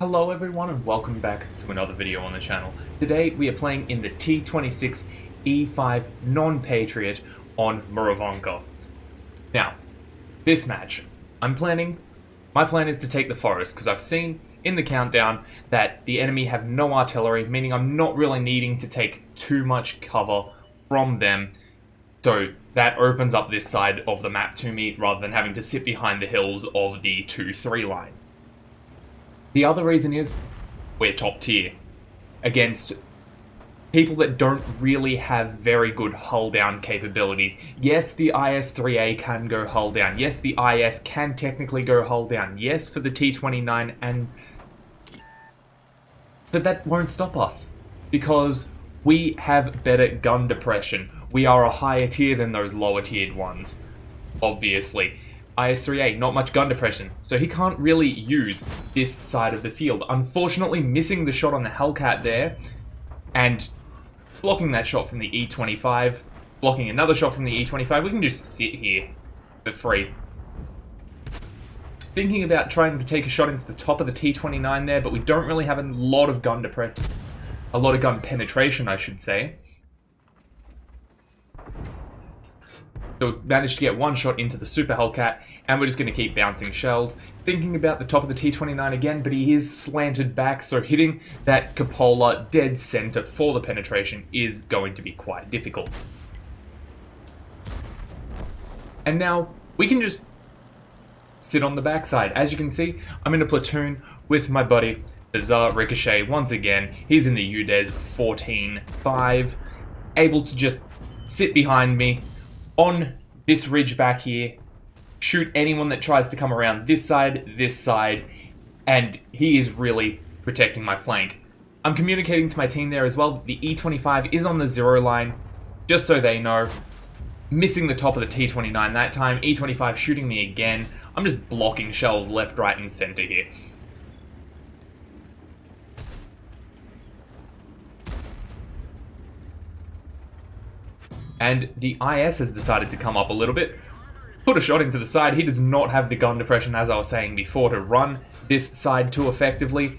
Hello everyone and welcome back to another video on the channel. Today we are playing in the T26E5 non-Patriot on Murovanka. Now, this match, my plan is to take the forest because I've seen in the countdown that the enemy have no artillery, meaning I'm not really needing to take too much cover from them. So that opens up this side of the map to me rather than having to sit behind the hills of the 2-3 line. The other reason is we're top tier against people that don't really have very good hull down capabilities. Yes, the IS-3A can go hull down. Yes, the IS can technically go hull down. Yes, for the T29, but that won't stop us because we have better gun depression. We are a higher tier than those lower tiered ones, obviously. IS-3A, not much gun depression, so he can't really use this side of the field. Unfortunately, missing the shot on the Hellcat there, and blocking that shot from the E25, blocking another shot from the E25, we can just sit here for free. Thinking about trying to take a shot into the top of the T29 there, but we don't really have a lot of gun penetration, I should say. So managed to get one shot into the Super Hellcat, and we're just going to keep bouncing shells. Thinking about the top of the T29 again, but he is slanted back, so hitting that cupola dead center for the penetration is going to be quite difficult. And now we can just sit on the backside. As you can see, I'm in a platoon with my buddy, Bizarre Ricochet. Once again, he's in the UDES 14-5, able to just sit behind me on this ridge back here, shoot anyone that tries to come around this side, and he is really protecting my flank. I'm communicating to my team there as well that the E25 is on the 0 line, just so they know. Missing the top of the T29 that time, E25 shooting me again. I'm just blocking shells left, right, and center here. And the IS has decided to come up a little bit, put a shot into the side. He does not have the gun depression, as I was saying before, to run this side too effectively.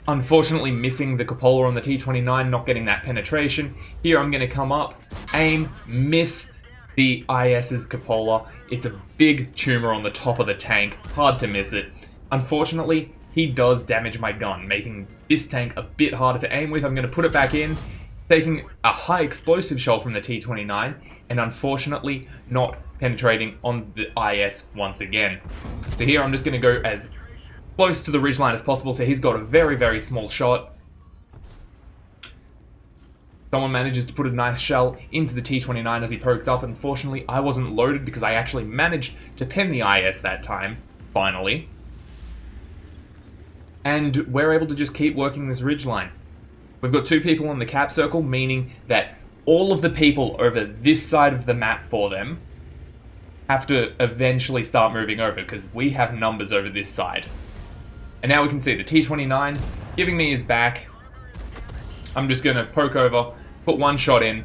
Unfortunately, missing the cupola on the T29, not getting that penetration. Here I'm going to come up, aim, miss the IS's cupola. It's a big tumor on the top of the tank, hard to miss it. Unfortunately, he does damage my gun, making this tank a bit harder to aim with. I'm going to put it back in, taking a high explosive shell from the T29, and unfortunately not penetrating on the IS once again. So here I'm just going to go as close to the ridgeline as possible, so he's got a very, very small shot. Someone manages to put a nice shell into the T29 as he poked up. Unfortunately, I wasn't loaded because I actually managed to pen the IS that time, finally. And we're able to just keep working this ridgeline. We've got two people on the cap circle, meaning that all of the people over this side of the map for them have to eventually start moving over because we have numbers over this side. And now we can see the T29 giving me his back. I'm just going to poke over, put one shot in.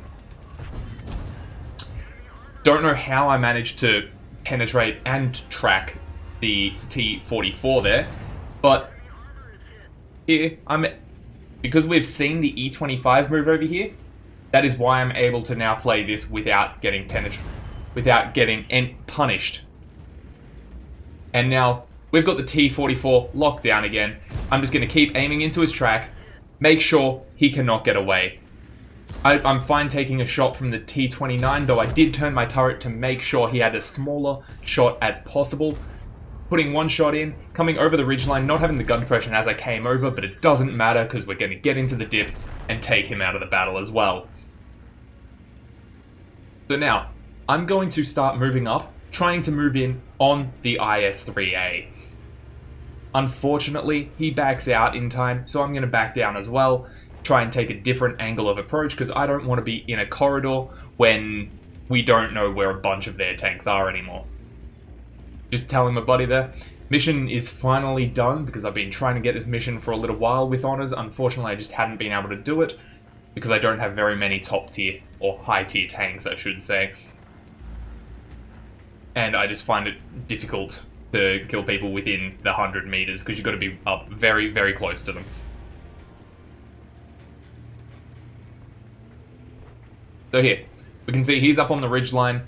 Don't know how I managed to penetrate and track the T44 there, but here because we've seen the E25 move over here, that is why I'm able to now play this without getting punished. And now we've got the T44 locked down again. I'm just going to keep aiming into his track, make sure he cannot get away. I'm fine taking a shot from the T29, though I did turn my turret to make sure he had a smaller shot as possible. Putting one shot in, coming over the ridgeline, not having the gun depression as I came over, but it doesn't matter because we're going to get into the dip and take him out of the battle as well. So now, I'm going to start moving up, trying to move in on the IS-3A. Unfortunately, he backs out in time, so I'm going to back down as well, try and take a different angle of approach because I don't want to be in a corridor when we don't know where a bunch of their tanks are anymore. Just telling my buddy there, mission is finally done because I've been trying to get this mission for a little while with honors. Unfortunately, I just hadn't been able to do it because I don't have very many top tier or high tier tanks, I should say. And I just find it difficult to kill people within the 100 meters, because you've got to be up very, very close to them. So here, we can see he's up on the ridgeline,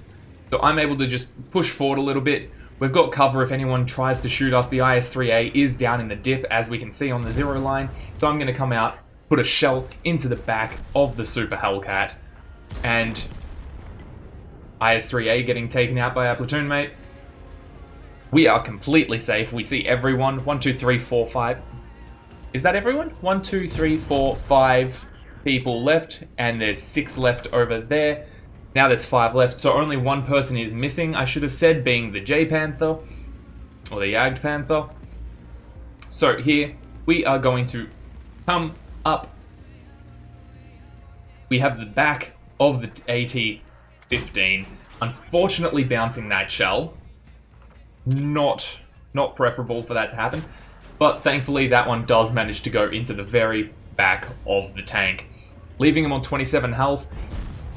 so I'm able to just push forward a little bit. We've got cover if anyone tries to shoot us. The IS-3A is down in the dip, as we can see on the 0 line, so I'm going to come out, put a shell into the back of the Super Hellcat, and IS-3A getting taken out by our platoon mate. We are completely safe. We see everyone. 1, 2, 3, 4, 5. Is that everyone? 1, 2, 3, 4, 5 people left, and there's 6 left over there. Now there's 5 left, so only 1 person is missing, I should have said, being the J-Panther, or the Jagdpanther. So here, we are going to come up. We have the back of the AT-15, unfortunately bouncing that shell. Not preferable for that to happen, but thankfully that one does manage to go into the very back of the tank, leaving him on 27 health.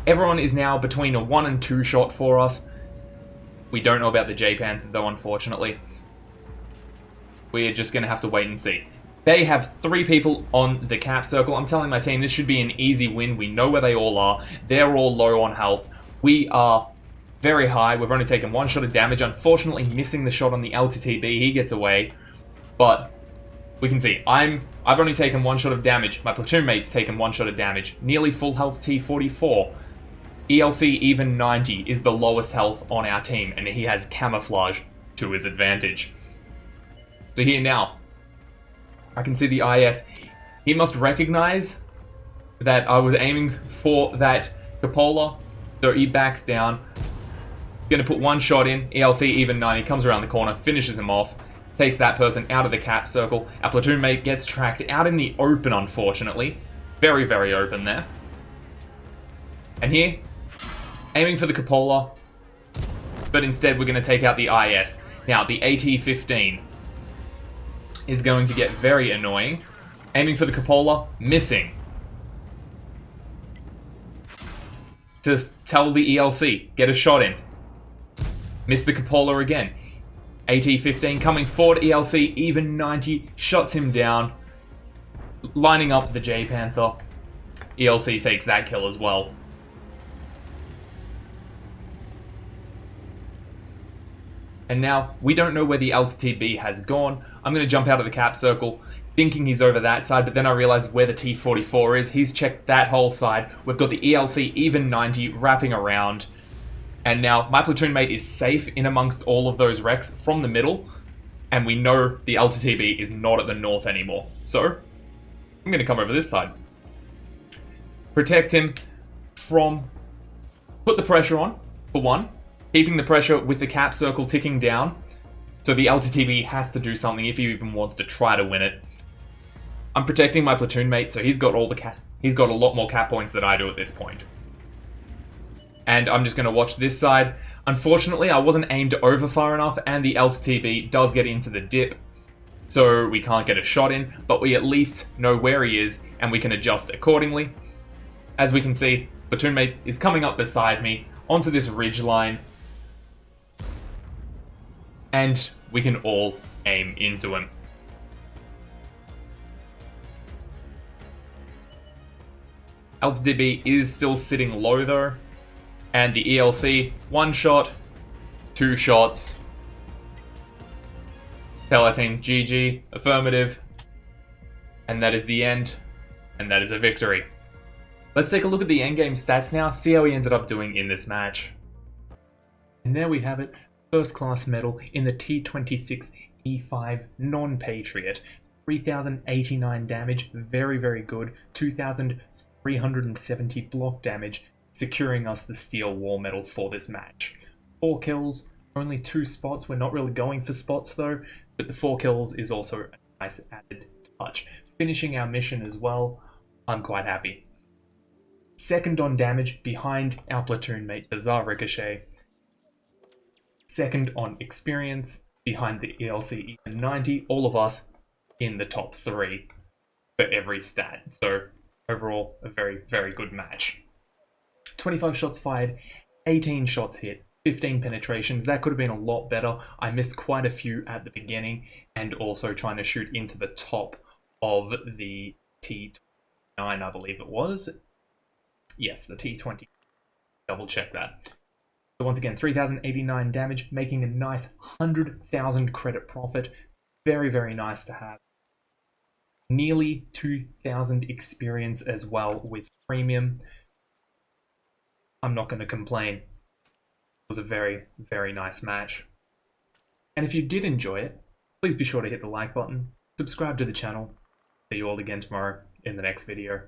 Everyone is now between a 1 and 2 shot for us. We don't know about the J-Panther though, unfortunately. We're just going to have to wait and see. They have 3 people on the cap circle. I'm telling my team this should be an easy win. We know where they all are. They're all low on health. We are very high. We've only taken 1 shot of damage. Unfortunately, missing the shot on the LTTB. He gets away. But we can see I've only taken 1 shot of damage. My platoon mate's taken 1 shot of damage. Nearly full health T44. ELC even 90 is the lowest health on our team, and he has camouflage to his advantage. So here now, I can see the IS. He must recognize that I was aiming for that cupola, so he backs down. Gonna put 1 shot in, ELC even 90, comes around the corner, finishes him off, takes that person out of the cap circle. Our platoon mate gets tracked out in the open, unfortunately. Very, very open there. And here, aiming for the cupola, but instead we're going to take out the IS. Now, the AT-15 is going to get very annoying. Aiming for the cupola, missing. To tell the ELC, get a shot in. Miss the cupola again. AT-15 coming forward, ELC even 90, shuts him down. Lining up the J-Panther. ELC takes that kill as well. And now, we don't know where the LTTB has gone. I'm going to jump out of the cap circle, thinking he's over that side, but then I realize where the T44 is. He's checked that whole side. We've got the ELC even 90 wrapping around. And now, my platoon mate is safe in amongst all of those wrecks from the middle. And we know the LTTB is not at the north anymore. So, I'm going to come over this side. Protect him from... Put the pressure on, for one. Keeping the pressure with the cap circle ticking down. So the LTTB has to do something if he even wants to try to win it. I'm protecting my platoon mate, so he's got he's got a lot more cap points than I do at this point. And I'm just going to watch this side. Unfortunately, I wasn't aimed over far enough, and the LTTB does get into the dip. So we can't get a shot in, but we at least know where he is, and we can adjust accordingly. As we can see, platoon mate is coming up beside me onto this ridge line. And we can all aim into him. LTTB is still sitting low though. And the ELC, 1 shot, 2 shots. Tell our team GG, affirmative. And that is the end. And that is a victory. Let's take a look at the endgame stats now, see how he ended up doing in this match. And there we have it. First class medal in the T26E5 non-Patriot. 3,089 damage, very, very good. 2,370 block damage, securing us the Steel War medal for this match. 4 kills, only 2 spots. We're not really going for spots though, but the 4 kills is also a nice added touch. Finishing our mission as well, I'm quite happy. Second on damage behind our platoon mate, Bizarre Ricochet. Second on experience behind the ELC even 90, all of us in the top 3 for every stat. So overall, a very, very good match. 25 shots fired, 18 shots hit, 15 penetrations. That could have been a lot better. I missed quite a few at the beginning, and also trying to shoot into the top of the T29, I believe it was. Yes, the T20. Double check that. So once again, 3,089 damage, making a nice 100,000 credit profit. Very, very nice to have. Nearly 2,000 experience as well with premium. I'm not going to complain. It was a very, very nice match. And if you did enjoy it, please be sure to hit the like button, subscribe to the channel. See you all again tomorrow in the next video.